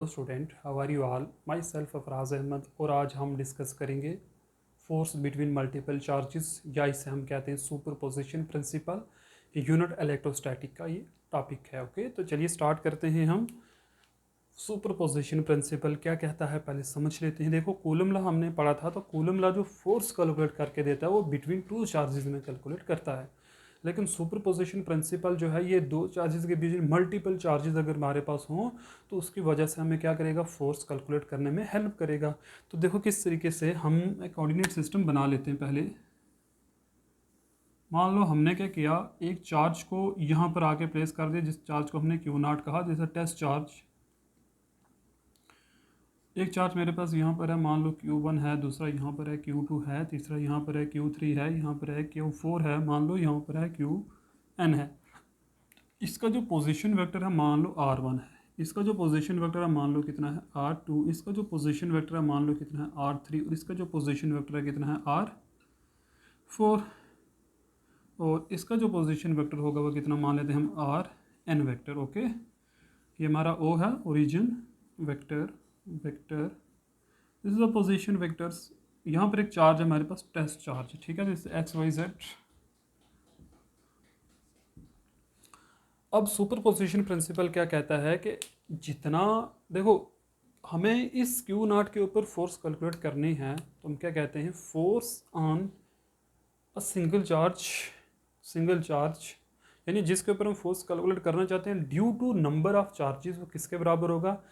Student, how are you all? Myself Afraz Ahmad, और आज हम डिस्कस करेंगे फोर्स बिटवीन मल्टीपल चार्जेस, या इसे हम कहते हैं सुपरपोजिशन प्रिंसिपल। यूनिट इलेक्ट्रोस्टैटिक का ये टॉपिक है। ओके, तो चलिए स्टार्ट करते हैं हम। सुपरपोजिशन प्रिंसिपल क्या कहता है पहले समझ लेते हैं। देखो, कूलम लॉ हमने पढ़ा था, तो कूलम लॉ जो फोर्स कैलकुलेट करके देता है वो बिटवीन टू चार्जेस में कैलकुलेट करता है। लेकिन सुपरपोजिशन प्रिंसिपल जो है, ये दो चार्जेस के बीच में मल्टीपल चार्जेस अगर हमारे पास हों तो उसकी वजह से हमें क्या करेगा, फोर्स कैलकुलेट करने में हेल्प करेगा। तो देखो किस तरीके से हम एक कोऑर्डिनेट सिस्टम बना लेते हैं। पहले मान लो हमने क्या किया, एक चार्ज को यहाँ पर आके प्लेस कर दिया, जिस चार्ज को हमने क्यू नॉट कहा, जैसे टेस्ट चार्ज। एक चार्ज मेरे पास यहाँ पर है, मान लो Q1 है, दूसरा यहाँ पर है Q2 है, तीसरा यहाँ पर है Q3 है, यहाँ पर है Q4 है, मान लो यहाँ पर है Qn है। इसका जो पोजीशन वेक्टर है मान लो R1 है, इसका जो पोजीशन वेक्टर है मान लो कितना है R2, इसका जो पोजीशन वेक्टर है मान लो कितना है R3, और इसका जो पोजीशन वेक्टर है कितना है R4, और इसका जो पोजीशन वेक्टर होगा वो कितना मान लेते हैं हम Rn वेक्टर। ओके, ये हमारा O है, origin vector vector. This is the position vectors. यहाँ पर एक चार्ज है हमारे पास, टेस्ट चार्ज, ठीक है, दिस एक्स वाई जेड। अब सुपरपोजिशन प्रिंसिपल क्या कहता है कि जितना, देखो, हमें इस क्यू नॉट के ऊपर फोर्स कैलकुलेट करनी है, तो हम क्या कहते हैं, force on a single charge, यानी जिसके ऊपर हम फोर्स कैलकुलेट करना चाहते हैं due to number of charges, वो किसके बराबर होगा,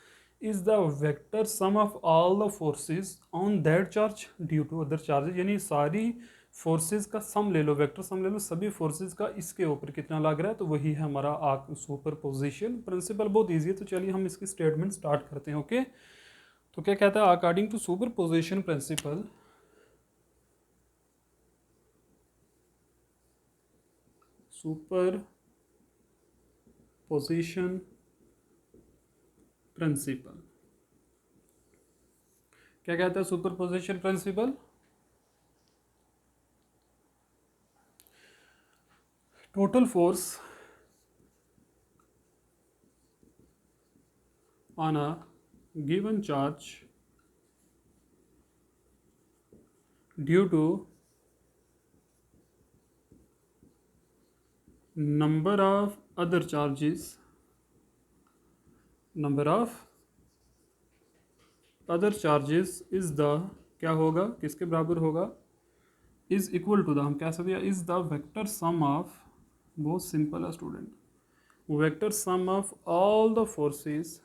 is the vector sum of all the forces on that charge due to other charges. यानी सारी फोर्सेस का सम ले लो, वेक्टर सम ले लो, सभी फोर्सेस का इसके ऊपर कितना लग रहा है, तो वही है हमारा सुपरपोजिशन प्रिंसिपल। बहुत ईजी है, तो चलिए हम इसकी स्टेटमेंट स्टार्ट करते हैं। ओके, तो क्या कहता है, according to superposition principle, superposition principle क्या कहता है, superposition principle, total force on a given charge due to number of other charges, is the, क्या होगा, किसके बराबर होगा, इज इक्वल टू द, हम कह सकते हैं is the vector sum of, बहुत सिंपल है student, vector sum of all the forces,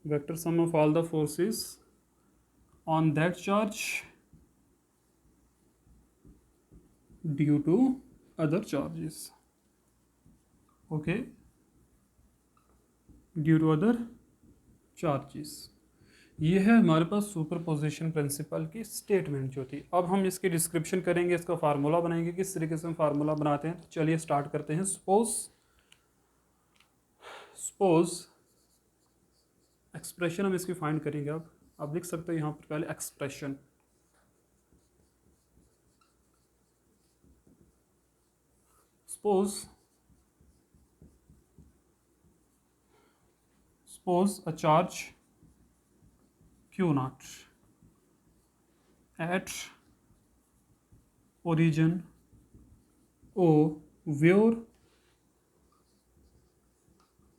vector sum of all the forces on that charge due to other charges. Okay, due to other charges, ये है हमारे पास superposition principle की statement जो थी। अब हम इसकी डिस्क्रिप्शन करेंगे, इसका फार्मूला बनाएंगे, किस तरीके से हम फार्मूला बनाते हैं। तो चलिए स्टार्ट करते हैं। सपोज एक्सप्रेशन हम इसकी फाइंड करेंगे। अब आप लिख सकते हो यहाँ पर पहले expression, suppose a charge Q naught at origin O, where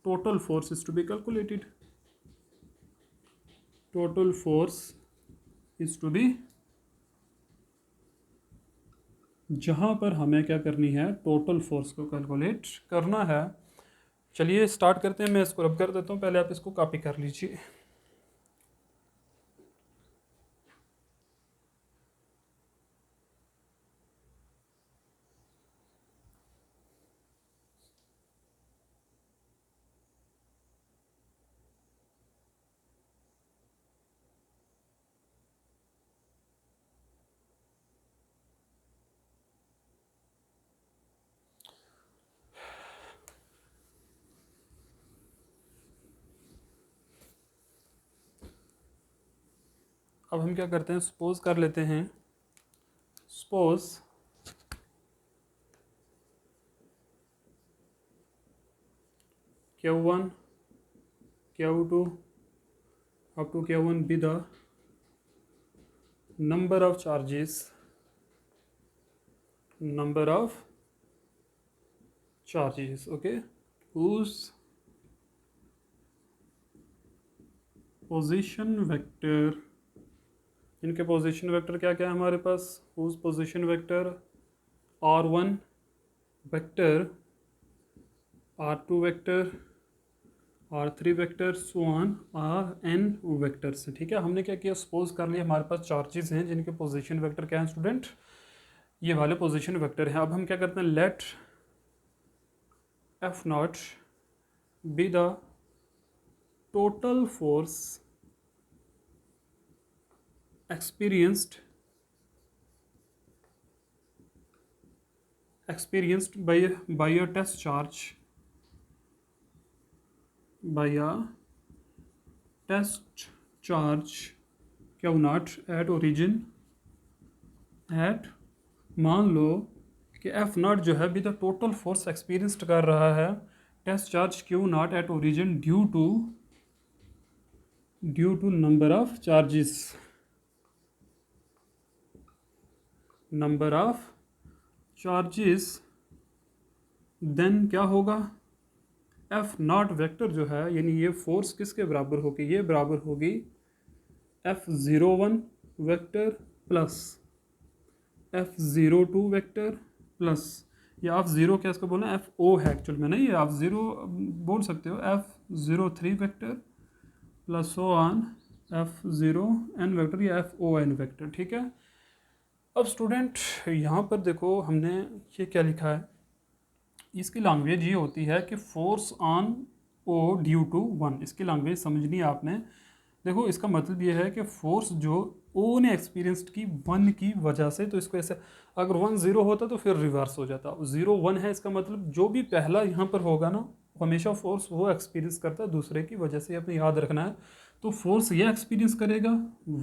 total force is to be calculated. Total force is to be, जहाँ पर हमें क्या करनी है, टोटल फोर्स को कैलकुलेट करना है। चलिए स्टार्ट करते हैं, मैं इसको रब कर देता हूँ, पहले आप इसको कॉपी कर लीजिए। अब हम क्या करते हैं, सपोज कर लेते हैं, suppose Q1 Q2 up to Q1 be the number of charges okay, whose position vector, इनके पोजीशन वेक्टर क्या क्या है हमारे पास, whose position vector R1 vector, R2 vector, R3 vector, so on Rn vector से। ठीक है, हमने क्या किया, सपोज कर लिया हमारे पास चार्जेस हैं जिनके पोजीशन वेक्टर क्या है स्टूडेंट, ये वाले पोजीशन वेक्टर हैं। अब हम क्या करते हैं, let F not be the total force experienced by a test charge Q naught at origin at, मान लो कि F नॉट जो है भी द टोटल फोर्स एक्सपीरियंस्ड कर रहा है test charge Q not at origin due to number of charges, then क्या होगा, F नॉट वेक्टर जो है यानी ये फोर्स किसके बराबर होगी, ये बराबर होगी F01 vector plus F02 vector plus, या आप ज़ीरो क्या इसको बोलना, FO है एक्चुअल में, नहीं आप ज़ीरो बोल सकते हो, F03 vector plus so on F0n vector या FON वेक्टर। ठीक है, अब स्टूडेंट यहाँ पर देखो हमने ये क्या लिखा है, इसकी लैंग्वेज ये होती है कि force on O due to 1, इसकी लैंग्वेज समझनी है आपने। देखो इसका मतलब ये है कि फोर्स जो O ने एक्सपीरियंस्ड की 1 की वजह से, तो इसको ऐसे अगर 1 0 होता तो फिर रिवर्स हो जाता, 0 1 है, इसका मतलब जो भी पहला यहाँ पर होगा ना हमेशा फोर्स वो एक्सपीरियंस करता है दूसरे की वजह से, अपने याद रखना है। तो फोर्स ये एक्सपीरियंस करेगा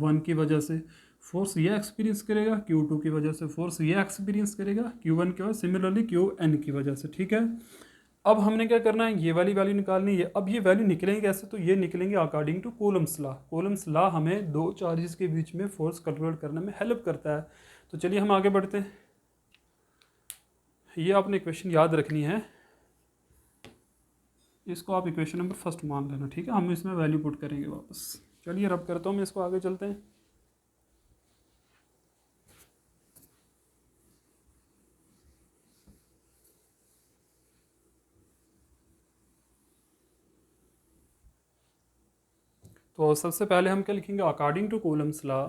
1 की वजह से, फोर्स ये एक्सपीरियंस करेगा Q2 की वजह से, फोर्स ये एक्सपीरियंस करेगा Q1 की वजह, सिमिलरली Qn की वजह से। ठीक है, अब हमने क्या करना है, ये वाली वैल्यू निकालनी है। अब ये वैल्यू निकलेंगे कैसे, तो ये निकलेंगे according to Coulomb's law. Coulomb's law हमें दो चार्जेस के बीच में फोर्स कैलकुलेट करने में हेल्प करता है। तो चलिए हम आगे बढ़ते हैं, ये आपने इक्वेशन याद रखनी है, इसको आप इक्वेशन नंबर फर्स्ट मान लेना। ठीक है, हम इसमें वैल्यू पुट करेंगे वापस। चलिए रब करता हूँ मैं इसको, आगे चलते हैं। तो सबसे पहले हम क्या लिखेंगे, according to Coulomb's law,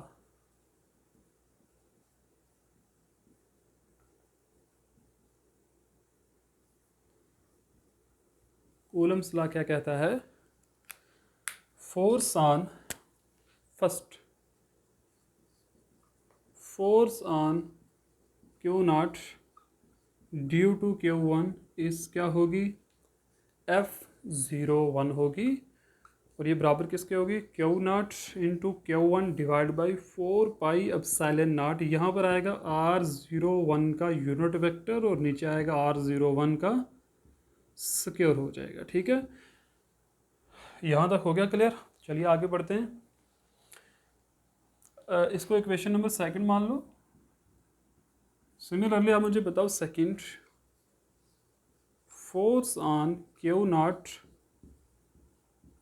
Coulomb's law क्या कहता है, force on Q not due to Q1 इस क्या होगी, F01 होगी, और ये बराबर किसके होगी, Q not into Q1 divide by 4 pi epsilon not, यहाँ पर आएगा R01 का यूनिट वेक्टर और नीचे आएगा R01 का स्क्वायर हो जाएगा। ठीक है, यहाँ तक हो गया क्लियर। चलिए आगे बढ़ते हैं, इसको इक्वेशन नंबर सेकंड मान लो। सिमिलरली आप मुझे बताओ second, force on Q not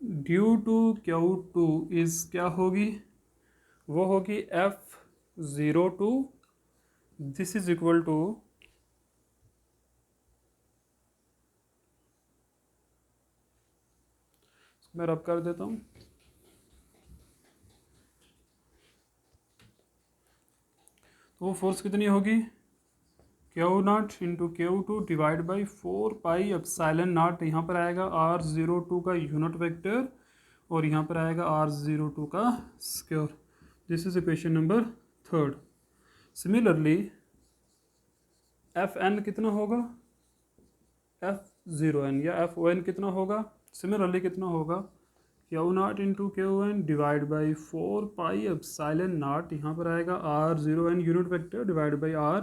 due to Q2 is क्या होगी, वो होगी F02, this is equal to मैं रब कर देता हूँ, तो वो फोर्स कितनी होगी, Q not into Q2 divide by 4 pi epsilon not, यहाँ पर आएगा R02 का यूनिट वेक्टर और यहाँ पर आएगा R02 का square. This is equation number third. Similarly Fn कितना होगा, F0n या FON कितना होगा, सिमिलरली कितना होगा, Q not into Qn divide by 4 pi epsilon not, यहाँ पर आएगा R0n unit vector divide by R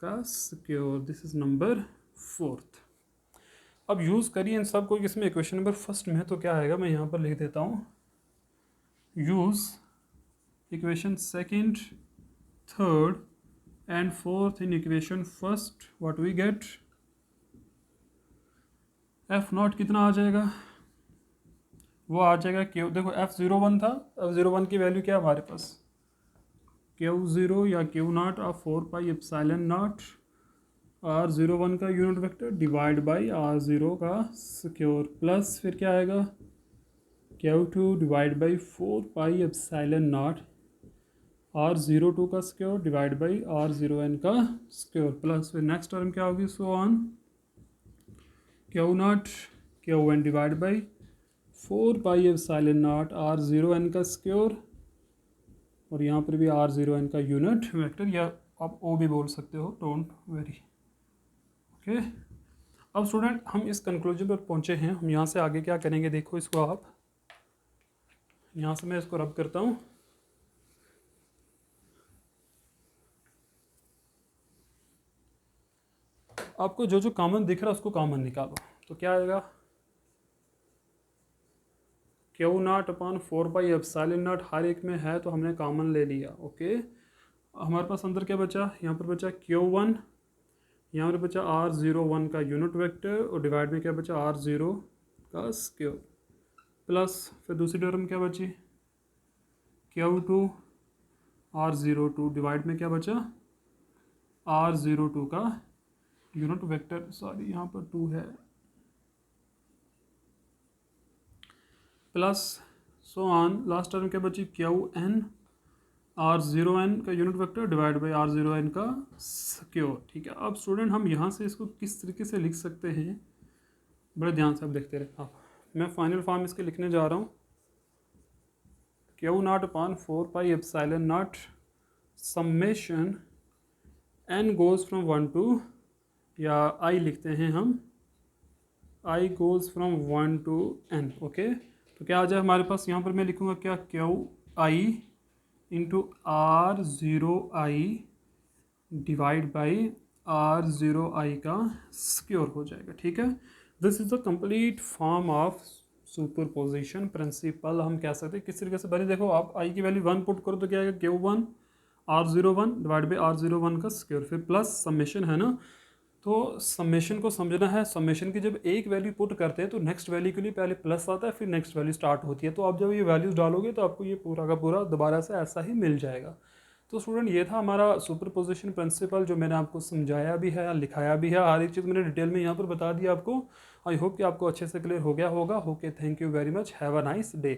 का square. This is number fourth. अब यूज़ करिए इन सब को इसमें इक्वेशन नंबर फर्स्ट में, तो क्या आएगा मैं यहाँ पर लिख देता हूँ, use equation second, third and fourth in equation first, what we get, F not कितना आ जाएगा, वो आ जाएगा क्यू, देखो F01 था, F01 की वैल्यू क्या है हमारे पास, Q0 या Q0 of 4 pi epsilon not R01 का unit vector divide by R0 का स्क्योर, प्लस फिर क्या आएगा Q2 divide by 4 pi epsilon not R02 का स्क्योर डिवाइड बाई R0n का स्क्योर, प्लस फिर नेक्स्ट टर्म क्या होगी, so on Q0 Qn divide by 4 pi epsilon not R0n का स्क्योर, और यहाँ पर भी R0n का यूनिट वेक्टर, या आप ओ भी बोल सकते हो, डोंट वेरी। ओके, अब स्टूडेंट हम इस कंक्लूजन पर पहुँचे हैं, हम यहाँ से आगे क्या करेंगे, देखो इसको आप, यहाँ से मैं इसको रब करता हूँ, आपको जो जो कॉमन दिख रहा है उसको कॉमन निकालो, तो क्या आएगा, Q0 upon 4 pi epsilon naught हर एक में है तो हमने कॉमन ले लिया। ओके, हमारे पास अंदर क्या बचा, यहाँ पर बचा Q1, यहाँ पर बचा R01 का यूनिट वेक्टर, और डिवाइड में क्या बचा R0 का स्क्वायर, प्लस फिर दूसरी टर्म क्या बची Q2 R02 डिवाइड में क्या बचा R02 का यूनिट वेक्टर, सॉरी यहाँ पर 2 है, plus so on last term क्या बची Qn R0n का unit vector divide by R0n का स्क्वायर। ठीक है, अब स्टूडेंट हम यहाँ से इसको किस तरीके से लिख सकते हैं, बड़े ध्यान से आप देखते रहे आप, मैं फाइनल फॉर्म इसके लिखने जा रहा हूँ, Q0 upon 4 pi epsilon not summation n goes from 1 to, या i लिखते हैं हम, i goes from 1 to n। Okay, तो क्या आ जाए हमारे पास, यहाँ पर मैं लिखूँगा क्या, Qi into R0i divide by R0i का स्क्वायर हो जाएगा। ठीक है, this is the complete form of superposition principle, हम कह सकते हैं किस तरीके से। पहले देखो आप i की वैल्यू 1 पुट करो तो क्या आएगा, Q1 R01 divide by R01 का स्क्वायर, फिर प्लस समेशन है ना, तो समेशन को समझना है, समेशन की जब एक वैल्यू पुट करते हैं तो नेक्स्ट वैल्यू के लिए पहले प्लस आता है, फिर नेक्स्ट वैल्यू स्टार्ट होती है, तो आप जब ये वैल्यूज़ डालोगे तो आपको ये पूरा का पूरा दोबारा से ऐसा ही मिल जाएगा। तो स्टूडेंट ये था हमारा सुपरपोजिशन प्रिंसिपल, जो मैंने आपको समझाया भी है, लिखाया भी है, हर एक चीज़ मैंने डिटेल में यहाँ पर बता दिया आपको। आई होप कि आपको अच्छे से क्लियर हो गया होगा। Okay, thank you very much, have a nice day.